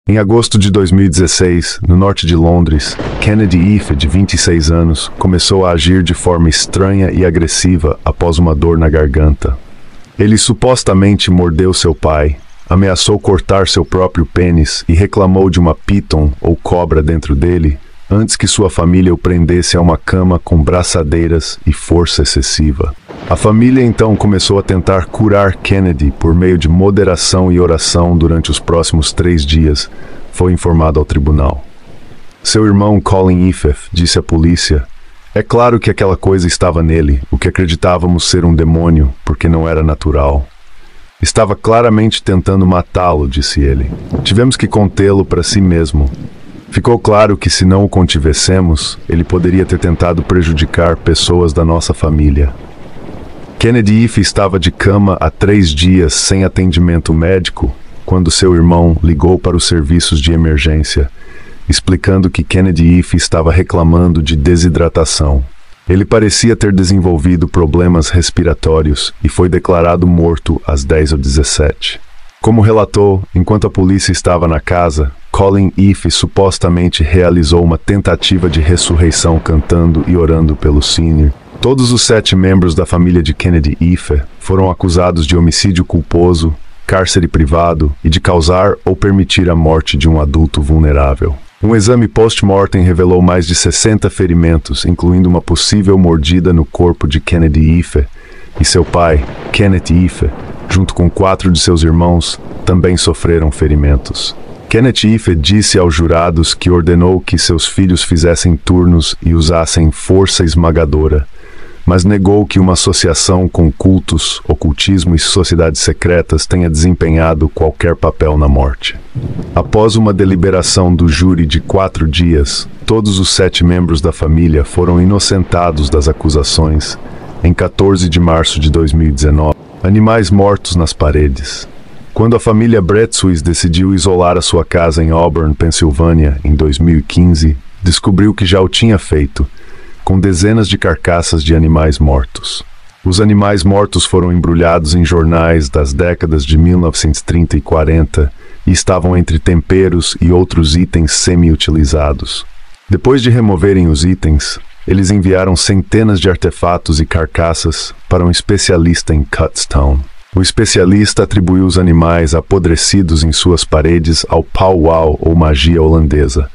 Em agosto de 2016, no norte de Londres, Kennedy Ife, de 26 anos, começou a agir de forma estranha e agressiva após uma dor na garganta. Ele supostamente mordeu seu pai, ameaçou cortar seu próprio pênis e reclamou de uma python ou cobra dentro dele, antes que sua família o prendesse a uma cama com braçadeiras e força excessiva. A família então começou a tentar curar Kennedy por meio de moderação e oração durante os próximos 3 dias, foi informado ao tribunal. Seu irmão Colin Ife disse à polícia: "É claro que aquela coisa estava nele, o que acreditávamos ser um demônio, porque não era natural. Estava claramente tentando matá-lo", disse ele. "Tivemos que contê-lo para si mesmo. Ficou claro que se não o contivessemos, ele poderia ter tentado prejudicar pessoas da nossa família." Kennedy Ife estava de cama há 3 dias sem atendimento médico quando seu irmão ligou para os serviços de emergência, explicando que Kennedy Ife estava reclamando de desidratação. Ele parecia ter desenvolvido problemas respiratórios e foi declarado morto às 10h17. Como relatou, enquanto a polícia estava na casa, Colin Ife supostamente realizou uma tentativa de ressurreição cantando e orando pelo Sr. Todos os 7 membros da família de Kennedy Ife foram acusados de homicídio culposo, cárcere privado e de causar ou permitir a morte de um adulto vulnerável. Um exame post-mortem revelou mais de 60 ferimentos, incluindo uma possível mordida no corpo de Kennedy Ife, e seu pai, Kenneth Ife, junto com 4 de seus irmãos, também sofreram ferimentos. Kenneth Ife disse aos jurados que ordenou que seus filhos fizessem turnos e usassem força esmagadora, mas negou que uma associação com cultos, ocultismo e sociedades secretas tenha desempenhado qualquer papel na morte. Após uma deliberação do júri de 4 dias, todos os 7 membros da família foram inocentados das acusações. Em 14 de março de 2019, animais mortos nas paredes. Quando a família Bretsuis decidiu isolar a sua casa em Auburn, Pensilvânia, em 2015, descobriu que já o tinha feito, com dezenas de carcaças de animais mortos. Os animais mortos foram embrulhados em jornais das décadas de 1930 e 40 e estavam entre temperos e outros itens semi-utilizados. Depois de removerem os itens, eles enviaram centenas de artefatos e carcaças para um especialista em Kutztown. O especialista atribuiu os animais apodrecidos em suas paredes ao powwow ou magia holandesa,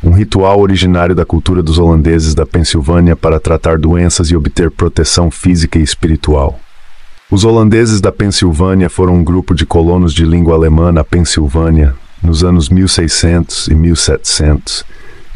um ritual originário da cultura dos holandeses da Pensilvânia para tratar doenças e obter proteção física e espiritual. Os holandeses da Pensilvânia foram um grupo de colonos de língua alemã na Pensilvânia nos anos 1600 e 1700,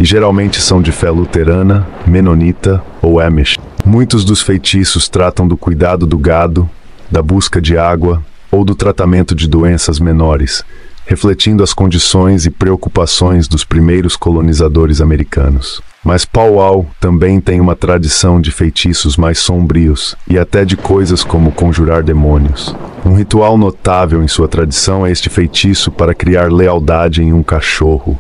e geralmente são de fé luterana, menonita ou Amish. Muitos dos feitiços tratam do cuidado do gado, da busca de água ou do tratamento de doenças menores, refletindo as condições e preocupações dos primeiros colonizadores americanos. Mas powwow também tem uma tradição de feitiços mais sombrios e até de coisas como conjurar demônios. Um ritual notável em sua tradição é este feitiço para criar lealdade em um cachorro.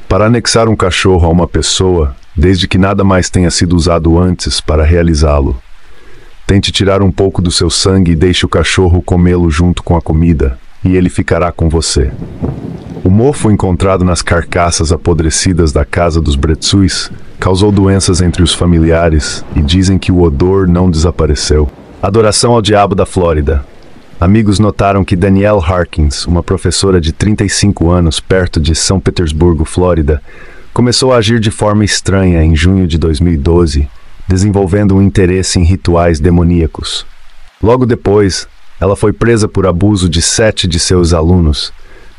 Para anexar um cachorro a uma pessoa, desde que nada mais tenha sido usado antes para realizá-lo. Tente tirar um pouco do seu sangue e deixe o cachorro comê-lo junto com a comida, e ele ficará com você. O mofo encontrado nas carcaças apodrecidas da casa dos Bretsuis causou doenças entre os familiares e dizem que o odor não desapareceu. Adoração ao diabo da Flórida. Amigos notaram que Danielle Harkins, uma professora de 35 anos perto de São Petersburgo, Flórida, começou a agir de forma estranha em junho de 2012, desenvolvendo um interesse em rituais demoníacos. Logo depois, ela foi presa por abuso de 7 de seus alunos.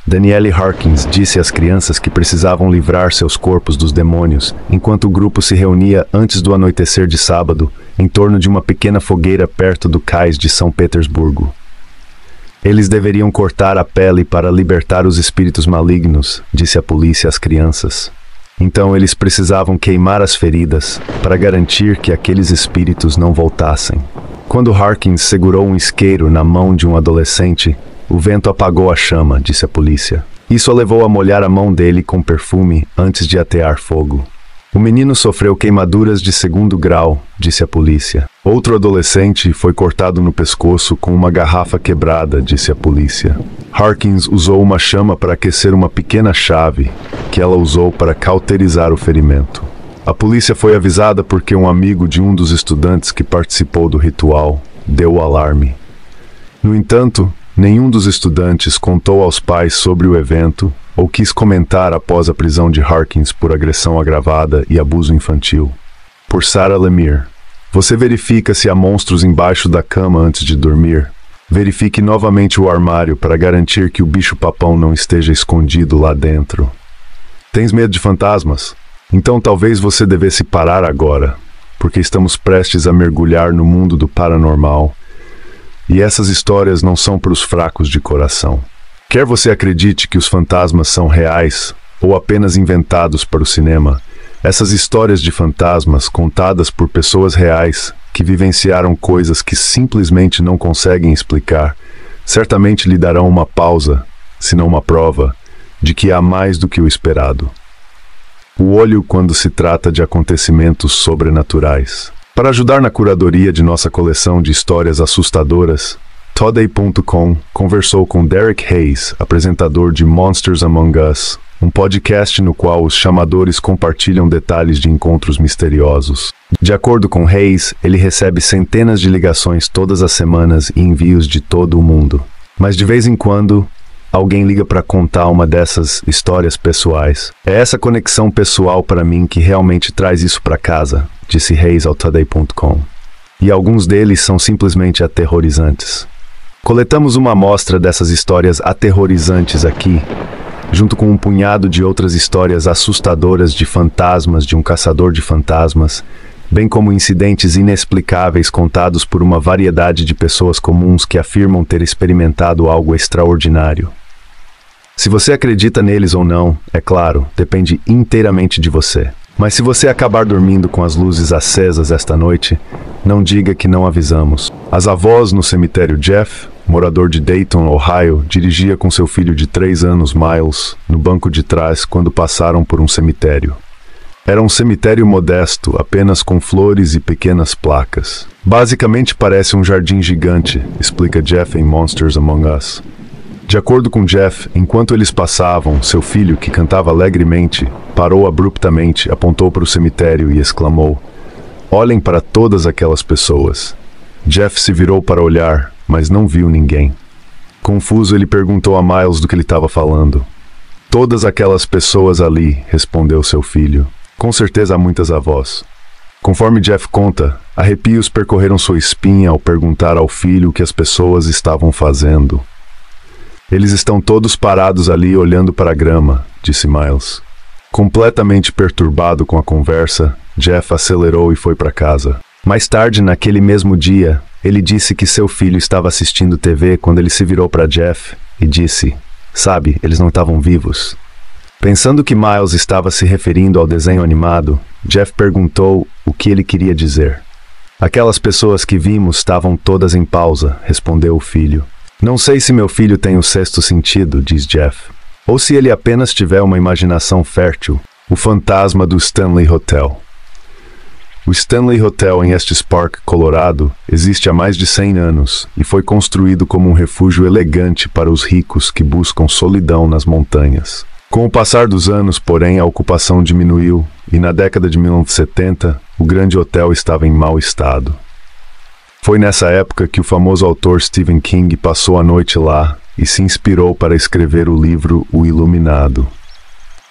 Danielle Harkins disse às crianças que precisavam livrar seus corpos dos demônios, enquanto o grupo se reunia antes do anoitecer de sábado, em torno de uma pequena fogueira perto do cais de São Petersburgo. Eles deveriam cortar a pele para libertar os espíritos malignos, disse a polícia às crianças. Então eles precisavam queimar as feridas para garantir que aqueles espíritos não voltassem. Quando Harkins segurou um isqueiro na mão de um adolescente, o vento apagou a chama, disse a polícia. Isso a levou a molhar a mão dele com perfume antes de atear fogo. O menino sofreu queimaduras de 2º grau, disse a polícia. Outro adolescente foi cortado no pescoço com uma garrafa quebrada, disse a polícia. Harkins usou uma chama para aquecer uma pequena chave, que ela usou para cauterizar o ferimento. A polícia foi avisada porque um amigo de um dos estudantes que participou do ritual deu o alarme. No entanto, nenhum dos estudantes contou aos pais sobre o evento ou quis comentar após a prisão de Harkins por agressão agravada e abuso infantil. Por Sarah Lemire. Você verifica se há monstros embaixo da cama antes de dormir. Verifique novamente o armário para garantir que o bicho-papão não esteja escondido lá dentro. Tens medo de fantasmas? Então talvez você devesse parar agora, porque estamos prestes a mergulhar no mundo do paranormal. E essas histórias não são para os fracos de coração. Quer você acredite que os fantasmas são reais ou apenas inventados para o cinema, essas histórias de fantasmas contadas por pessoas reais que vivenciaram coisas que simplesmente não conseguem explicar, certamente lhe darão uma pausa, se não uma prova, de que há mais do que o esperado. O olho quando se trata de acontecimentos sobrenaturais. Para ajudar na curadoria de nossa coleção de histórias assustadoras, Today.com conversou com Derek Hayes, apresentador de Monsters Among Us, um podcast no qual os chamadores compartilham detalhes de encontros misteriosos. De acordo com Hayes, ele recebe centenas de ligações todas as semanas e envios de todo o mundo. Mas de vez em quando, alguém liga para contar uma dessas histórias pessoais. É essa conexão pessoal para mim que realmente traz isso para casa, disse Hayes ao Today.com. E alguns deles são simplesmente aterrorizantes. Coletamos uma amostra dessas histórias aterrorizantes aqui, junto com um punhado de outras histórias assustadoras de fantasmas de um caçador de fantasmas, bem como incidentes inexplicáveis contados por uma variedade de pessoas comuns que afirmam ter experimentado algo extraordinário. Se você acredita neles ou não, é claro, depende inteiramente de você. Mas se você acabar dormindo com as luzes acesas esta noite, não diga que não avisamos. As avós no cemitério Jeff, morador de Dayton, Ohio, dirigia com seu filho de 3 anos, Miles, no banco de trás quando passaram por um cemitério. Era um cemitério modesto, apenas com flores e pequenas placas. Basicamente parece um jardim gigante, explica Jeff em Monsters Among Us. De acordo com Jeff, enquanto eles passavam, seu filho, que cantava alegremente, parou abruptamente, apontou para o cemitério e exclamou: "Olhem para todas aquelas pessoas." Jeff se virou para olhar, mas não viu ninguém. Confuso, ele perguntou a Miles do que ele estava falando. "Todas aquelas pessoas ali", respondeu seu filho. "Com certeza há muitas avós." Conforme Jeff conta, arrepios percorreram sua espinha ao perguntar ao filho o que as pessoas estavam fazendo. "Eles estão todos parados ali olhando para a grama", disse Miles. Completamente perturbado com a conversa, Jeff acelerou e foi para casa. Mais tarde, naquele mesmo dia, ele disse que seu filho estava assistindo TV quando ele se virou para Jeff e disse: "Sabe, eles não estavam vivos." Pensando que Miles estava se referindo ao desenho animado, Jeff perguntou o que ele queria dizer. "Aquelas pessoas que vimos estavam todas em pausa", respondeu o filho. "Não sei se meu filho tem o sexto sentido", diz Jeff, "ou se ele apenas tiver uma imaginação fértil." O fantasma do Stanley Hotel. O Stanley Hotel em Estes Park, Colorado, existe há mais de 100 anos e foi construído como um refúgio elegante para os ricos que buscam solidão nas montanhas. Com o passar dos anos, porém, a ocupação diminuiu e na década de 1970, o grande hotel estava em mau estado. Foi nessa época que o famoso autor Stephen King passou a noite lá e se inspirou para escrever o livro O Iluminado.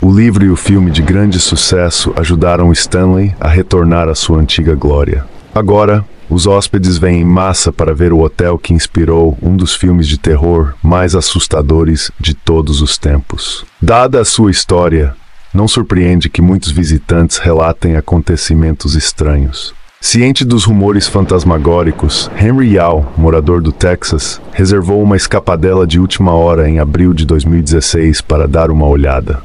O livro e o filme de grande sucesso ajudaram Stanley a retornar à sua antiga glória. Agora, os hóspedes vêm em massa para ver o hotel que inspirou um dos filmes de terror mais assustadores de todos os tempos. Dada a sua história, não surpreende que muitos visitantes relatem acontecimentos estranhos. Ciente dos rumores fantasmagóricos, Henry Yao, morador do Texas, reservou uma escapadela de última hora em abril de 2016 para dar uma olhada.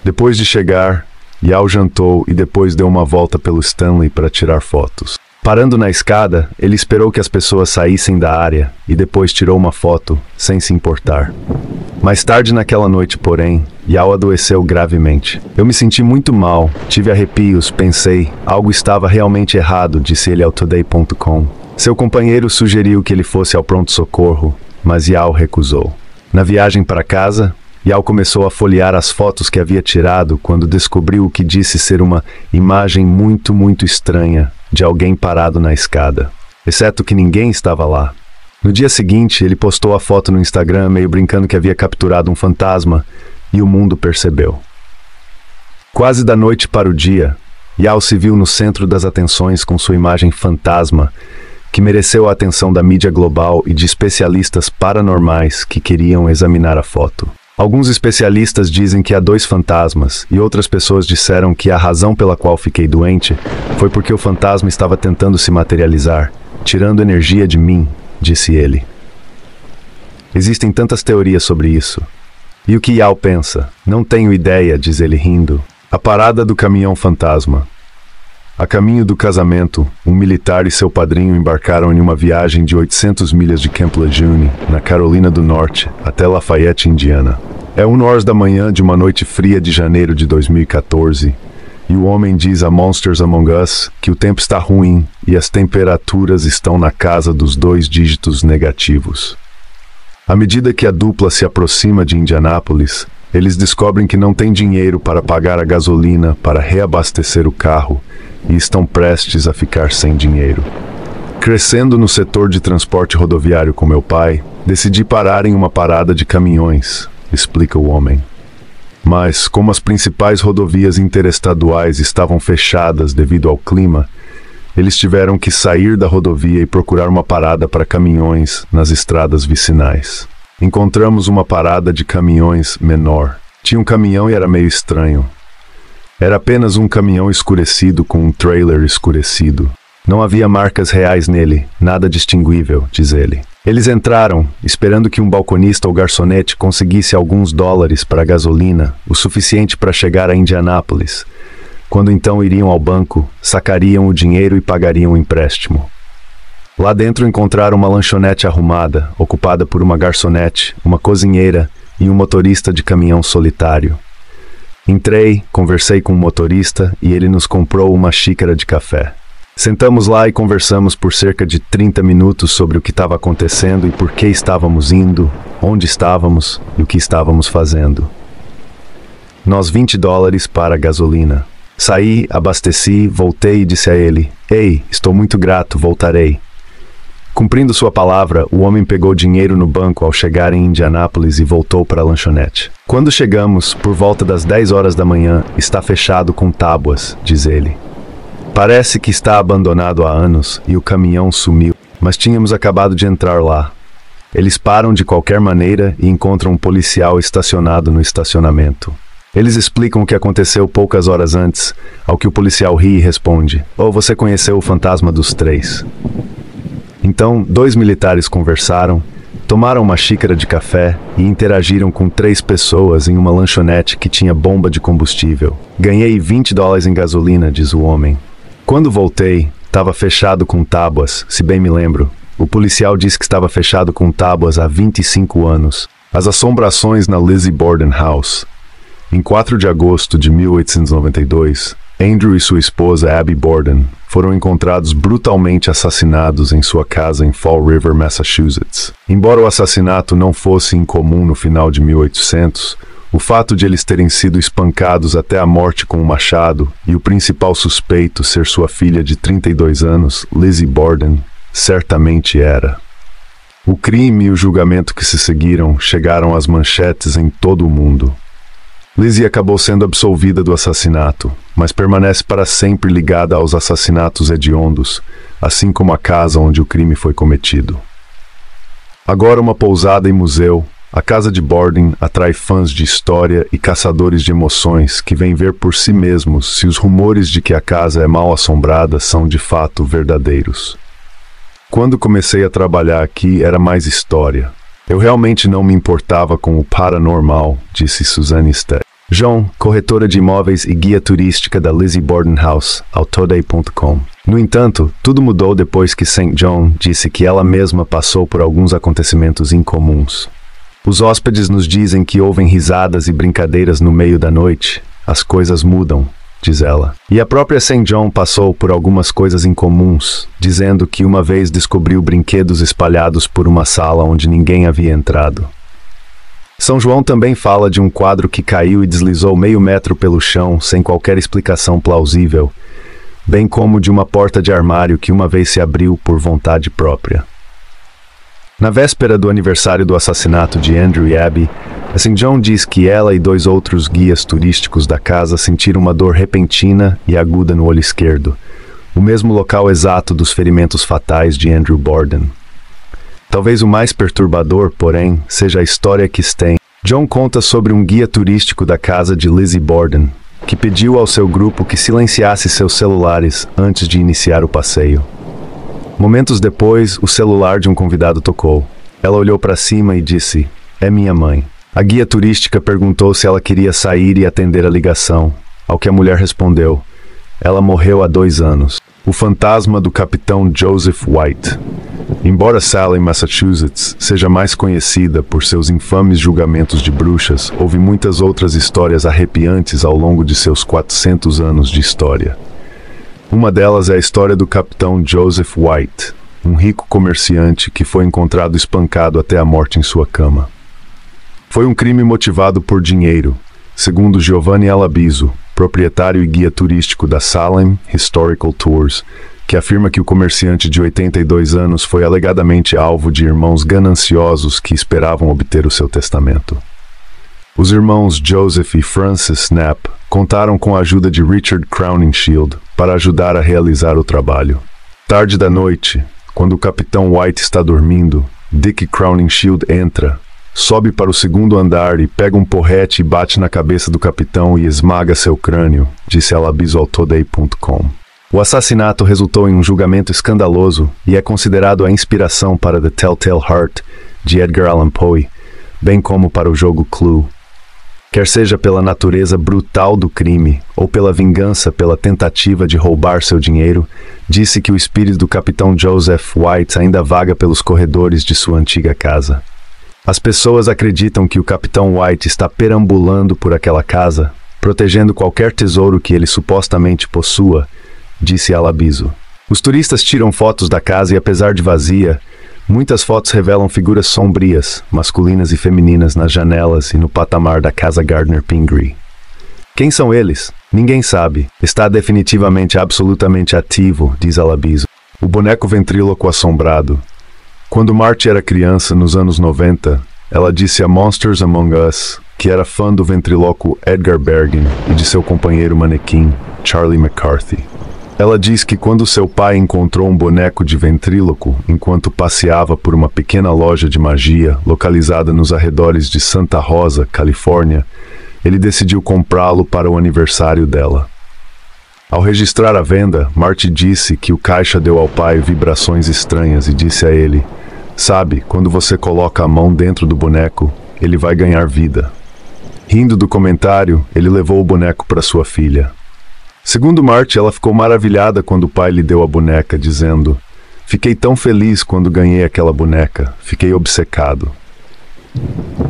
Depois de chegar, Yao jantou e depois deu uma volta pelo Stanley para tirar fotos. Parando na escada, ele esperou que as pessoas saíssem da área e depois tirou uma foto, sem se importar. Mais tarde naquela noite, porém, Yao adoeceu gravemente. Eu me senti muito mal, tive arrepios, pensei, algo estava realmente errado, disse ele ao Today.com. Seu companheiro sugeriu que ele fosse ao pronto-socorro, mas Yao recusou. Na viagem para casa, Yao começou a folhear as fotos que havia tirado quando descobriu o que disse ser uma imagem muito estranha de alguém parado na escada, exceto que ninguém estava lá. No dia seguinte, ele postou a foto no Instagram meio brincando que havia capturado um fantasma e o mundo percebeu. Quase da noite para o dia, Yao se viu no centro das atenções com sua imagem fantasma, que mereceu a atenção da mídia global e de especialistas paranormais que queriam examinar a foto. Alguns especialistas dizem que há 2 fantasmas, e outras pessoas disseram que a razão pela qual fiquei doente foi porque o fantasma estava tentando se materializar, tirando energia de mim, disse ele. Existem tantas teorias sobre isso. E o que Yao pensa? Não tenho ideia, diz ele rindo. A parada do caminhão fantasma. A caminho do casamento, um militar e seu padrinho embarcaram em uma viagem de 800 milhas de Camp Lejeune, na Carolina do Norte, até Lafayette, Indiana. É 1h da manhã de uma noite fria de janeiro de 2014, e o homem diz a Monsters Among Us que o tempo está ruim e as temperaturas estão na casa dos 2 dígitos negativos. À medida que a dupla se aproxima de Indianápolis, eles descobrem que não tem dinheiro para pagar a gasolina para reabastecer o carro e estão prestes a ficar sem dinheiro. Crescendo no setor de transporte rodoviário com meu pai, decidi parar em uma parada de caminhões, explica o homem. Mas, como as principais rodovias interestaduais estavam fechadas devido ao clima, eles tiveram que sair da rodovia e procurar uma parada para caminhões nas estradas vicinais. Encontramos uma parada de caminhões menor. Tinha um caminhão e era meio estranho. Era apenas um caminhão escurecido com um trailer escurecido. Não havia marcas reais nele, nada distinguível, diz ele. Eles entraram, esperando que um balconista ou garçonete conseguisse alguns dólares para a gasolina, o suficiente para chegar a Indianápolis. Quando então iriam ao banco, sacariam o dinheiro e pagariam o empréstimo. Lá dentro encontraram uma lanchonete arrumada, ocupada por uma garçonete, uma cozinheira e um motorista de caminhão solitário. Entrei, conversei com o motorista e ele nos comprou uma xícara de café. Sentamos lá e conversamos por cerca de 30 minutos sobre o que estava acontecendo e por que estávamos indo, onde estávamos e o que estávamos fazendo. Nós $20 para a gasolina. Saí, abasteci, voltei e disse a ele: "Ei, estou muito grato, voltarei." Cumprindo sua palavra, o homem pegou dinheiro no banco ao chegar em Indianápolis e voltou para a lanchonete. Quando chegamos, por volta das 10 horas da manhã, está fechado com tábuas, diz ele. Parece que está abandonado há anos e o caminhão sumiu, mas tínhamos acabado de entrar lá. Eles param de qualquer maneira e encontram um policial estacionado no estacionamento. Eles explicam o que aconteceu poucas horas antes, ao que o policial ri e responde: "Oh, você conheceu o fantasma dos 3. Então, 2 militares conversaram, tomaram uma xícara de café e interagiram com 3 pessoas em uma lanchonete que tinha bomba de combustível. Ganhei $20 em gasolina, diz o homem. Quando voltei, estava fechado com tábuas, se bem me lembro. O policial disse que estava fechado com tábuas há 25 anos. As assombrações na Lizzie Borden House. Em 4 de agosto de 1892, Andrew e sua esposa Abby Borden foram encontrados brutalmente assassinados em sua casa em Fall River, Massachusetts. Embora o assassinato não fosse incomum no final de 1800, o fato de eles terem sido espancados até a morte com um machado e o principal suspeito ser sua filha de 32 anos, Lizzie Borden, certamente era. O crime e o julgamento que se seguiram chegaram às manchetes em todo o mundo. Lizzie acabou sendo absolvida do assassinato, mas permanece para sempre ligada aos assassinatos hediondos, assim como a casa onde o crime foi cometido. Agora uma pousada e museu, a casa de Borden atrai fãs de história e caçadores de emoções que vêm ver por si mesmos se os rumores de que a casa é mal assombrada são de fato verdadeiros. Quando comecei a trabalhar aqui era mais história. Eu realmente não me importava com o paranormal, disse Suzanne Steck. João, corretora de imóveis e guia turística da Lizzie Borden House, ao Today.com. No entanto, tudo mudou depois que St. John disse que ela mesma passou por alguns acontecimentos incomuns. Os hóspedes nos dizem que ouvem risadas e brincadeiras no meio da noite. As coisas mudam, diz ela. E a própria St. John passou por algumas coisas incomuns, dizendo que uma vez descobriu brinquedos espalhados por uma sala onde ninguém havia entrado. São João também fala de um quadro que caiu e deslizou meio metro pelo chão sem qualquer explicação plausível, bem como de uma porta de armário que uma vez se abriu por vontade própria. Na véspera do aniversário do assassinato de Andrew e Abby, a St. John diz que ela e 2 outros guias turísticos da casa sentiram uma dor repentina e aguda no olho esquerdo, o mesmo local exato dos ferimentos fatais de Andrew Borden. Talvez o mais perturbador, porém, seja a história que St. John conta sobre um guia turístico da casa de Lizzie Borden, que pediu ao seu grupo que silenciasse seus celulares antes de iniciar o passeio. Momentos depois, o celular de um convidado tocou. Ela olhou para cima e disse: "É minha mãe." A guia turística perguntou se ela queria sair e atender a ligação, ao que a mulher respondeu: "Ela morreu há 2 anos." O fantasma do capitão Joseph White. Embora Salem, Massachusetts, seja mais conhecida por seus infames julgamentos de bruxas, houve muitas outras histórias arrepiantes ao longo de seus 400 anos de história. Uma delas é a história do capitão Joseph White, um rico comerciante que foi encontrado espancado até a morte em sua cama. Foi um crime motivado por dinheiro, segundo Giovanni Alabiso, proprietário e guia turístico da Salem Historical Tours, que afirma que o comerciante de 82 anos foi alegadamente alvo de irmãos gananciosos que esperavam obter o seu testamento. Os irmãos Joseph e Francis Knapp contaram com a ajuda de Richard Crowninshield para ajudar a realizar o trabalho. Tarde da noite, quando o capitão White está dormindo, Dick Crowninshield entra, sobe para o 2º andar e pega um porrete e bate na cabeça do capitão e esmaga seu crânio, disse Alabiso ao Today.com. O assassinato resultou em um julgamento escandaloso e é considerado a inspiração para The Telltale Heart, de Edgar Allan Poe, bem como para o jogo Clue. Quer seja pela natureza brutal do crime ou pela vingança pela tentativa de roubar seu dinheiro, disse que o espírito do capitão Joseph White ainda vaga pelos corredores de sua antiga casa. As pessoas acreditam que o capitão White está perambulando por aquela casa, protegendo qualquer tesouro que ele supostamente possua, disse Alabiso. Os turistas tiram fotos da casa e, apesar de vazia, muitas fotos revelam figuras sombrias, masculinas e femininas nas janelas e no patamar da casa Gardner Pingree. Quem são eles? Ninguém sabe. Está definitivamente absolutamente ativo, diz Alabiso. O boneco ventríloco assombrado. Quando Marty era criança, nos anos 90, ela disse a Monsters Among Us que era fã do ventríloco Edgar Bergen e de seu companheiro manequim, Charlie McCarthy. Ela diz que quando seu pai encontrou um boneco de ventríloco enquanto passeava por uma pequena loja de magia localizada nos arredores de Santa Rosa, Califórnia, ele decidiu comprá-lo para o aniversário dela. Ao registrar a venda, Marty disse que o caixa deu ao pai vibrações estranhas e disse a ele: "Sabe, quando você coloca a mão dentro do boneco, ele vai ganhar vida." Rindo do comentário, ele levou o boneco para sua filha. Segundo Marty, ela ficou maravilhada quando o pai lhe deu a boneca, dizendo: "Fiquei tão feliz quando ganhei aquela boneca, fiquei obcecado."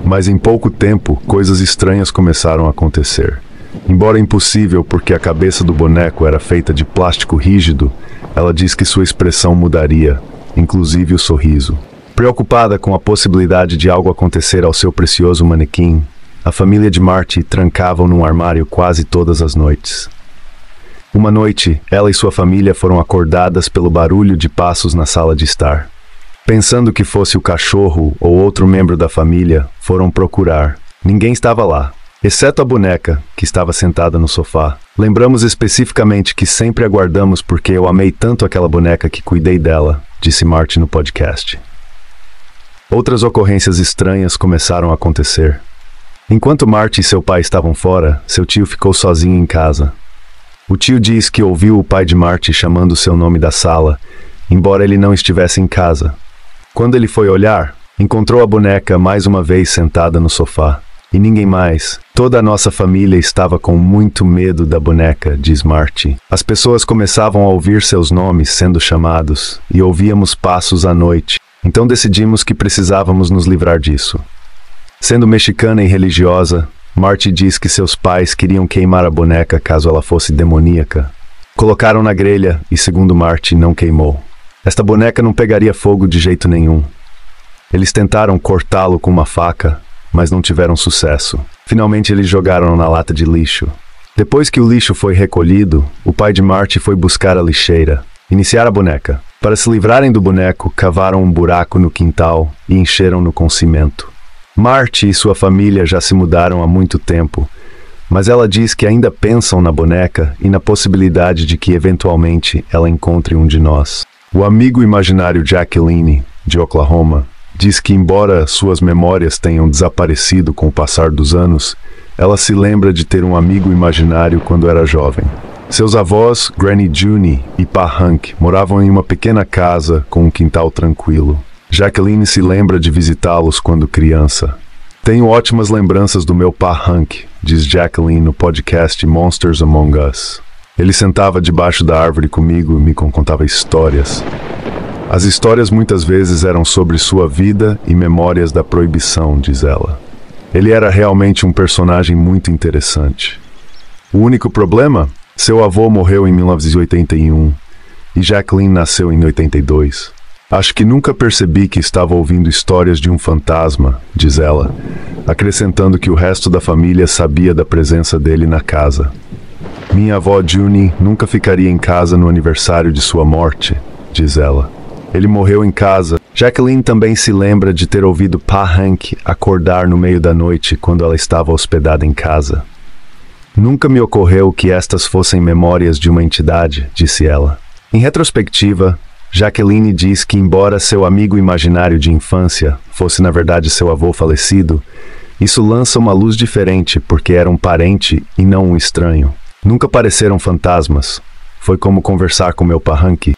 Mas em pouco tempo, coisas estranhas começaram a acontecer. Embora impossível porque a cabeça do boneco era feita de plástico rígido, ela diz que sua expressão mudaria, inclusive o sorriso. Preocupada com a possibilidade de algo acontecer ao seu precioso manequim, a família de Marty trancava-o num armário quase todas as noites. Uma noite, ela e sua família foram acordadas pelo barulho de passos na sala de estar. Pensando que fosse o cachorro ou outro membro da família, foram procurar. Ninguém estava lá, exceto a boneca, que estava sentada no sofá. Lembramos especificamente que sempre aguardamos porque eu amei tanto aquela boneca que cuidei dela, disse Marty no podcast. Outras ocorrências estranhas começaram a acontecer. Enquanto Marty e seu pai estavam fora, seu tio ficou sozinho em casa. O tio diz que ouviu o pai de Marty chamando seu nome da sala, embora ele não estivesse em casa. Quando ele foi olhar, encontrou a boneca mais uma vez sentada no sofá. E ninguém mais. Toda a nossa família estava com muito medo da boneca, diz Marty. As pessoas começavam a ouvir seus nomes sendo chamados, e ouvíamos passos à noite. Então decidimos que precisávamos nos livrar disso. Sendo mexicana e religiosa, Marty diz que seus pais queriam queimar a boneca caso ela fosse demoníaca. Colocaram na grelha e, segundo Marty, não queimou. Esta boneca não pegaria fogo de jeito nenhum. Eles tentaram cortá-lo com uma faca, mas não tiveram sucesso. Finalmente eles jogaram na lata de lixo. Depois que o lixo foi recolhido, o pai de Marty foi buscar a lixeira, iniciar a boneca. Para se livrarem do boneco, cavaram um buraco no quintal e encheram-no com cimento. Marty e sua família já se mudaram há muito tempo, mas ela diz que ainda pensam na boneca e na possibilidade de que eventualmente ela encontre um de nós. O amigo imaginário Jacqueline, de Oklahoma, diz que, embora suas memórias tenham desaparecido com o passar dos anos, ela se lembra de ter um amigo imaginário quando era jovem. Seus avós, Granny June e Pa Hank, moravam em uma pequena casa com um quintal tranquilo. Jacqueline se lembra de visitá-los quando criança. Tenho ótimas lembranças do meu Pa Hank, diz Jacqueline no podcast Monsters Among Us. Ele sentava debaixo da árvore comigo e me contava histórias. As histórias muitas vezes eram sobre sua vida e memórias da proibição, diz ela. Ele era realmente um personagem muito interessante. O único problema? Seu avô morreu em 1981 e Jacqueline nasceu em 82. Acho que nunca percebi que estava ouvindo histórias de um fantasma, diz ela, acrescentando que o resto da família sabia da presença dele na casa. Minha avó June nunca ficaria em casa no aniversário de sua morte, diz ela. Ele morreu em casa. Jacqueline também se lembra de ter ouvido Pa Hank acordar no meio da noite quando ela estava hospedada em casa. Nunca me ocorreu que estas fossem memórias de uma entidade, disse ela. Em retrospectiva, Jacqueline diz que, embora seu amigo imaginário de infância fosse na verdade seu avô falecido, isso lança uma luz diferente porque era um parente e não um estranho. Nunca pareceram fantasmas. Foi como conversar com meu Pa Hank.